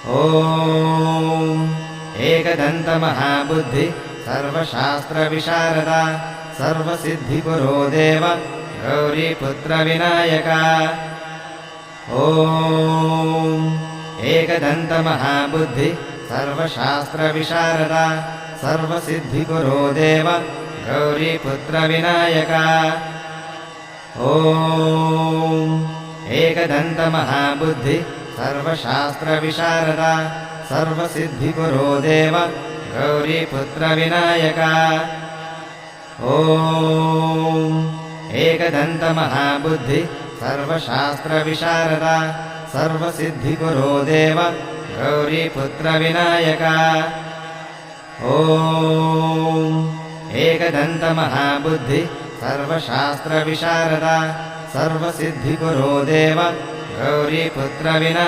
ॐ एकदन्तमहाबुद्धि सर्वशास्त्रविशारदा सर्वसिद्धिकुरो देव गौरीपुत्रविनायका। ॐ एकदन्तमहाबुद्धि सर्वशास्त्रविशारदा सर्वसिद्धिकुरो देव गौरीपुत्रविनायका। ॐ एकदन्तमहाबुद्धि सर्वशास्त्रविशारदा सर्वसिद्धिकुरो देव गौरीपुत्रविनायका। ॐ एकदन्तमहाबुद्धि सर्वशास्त्रविशारदा सर्वसिद्धिकुरो देव गौरीपुत्रविनायका। ॐ एकदन्तमहाबुद्धि सर्वशास्त्रविशारदा सर्वसिद्धिकुरो देव गौरीपुत्रविनायका।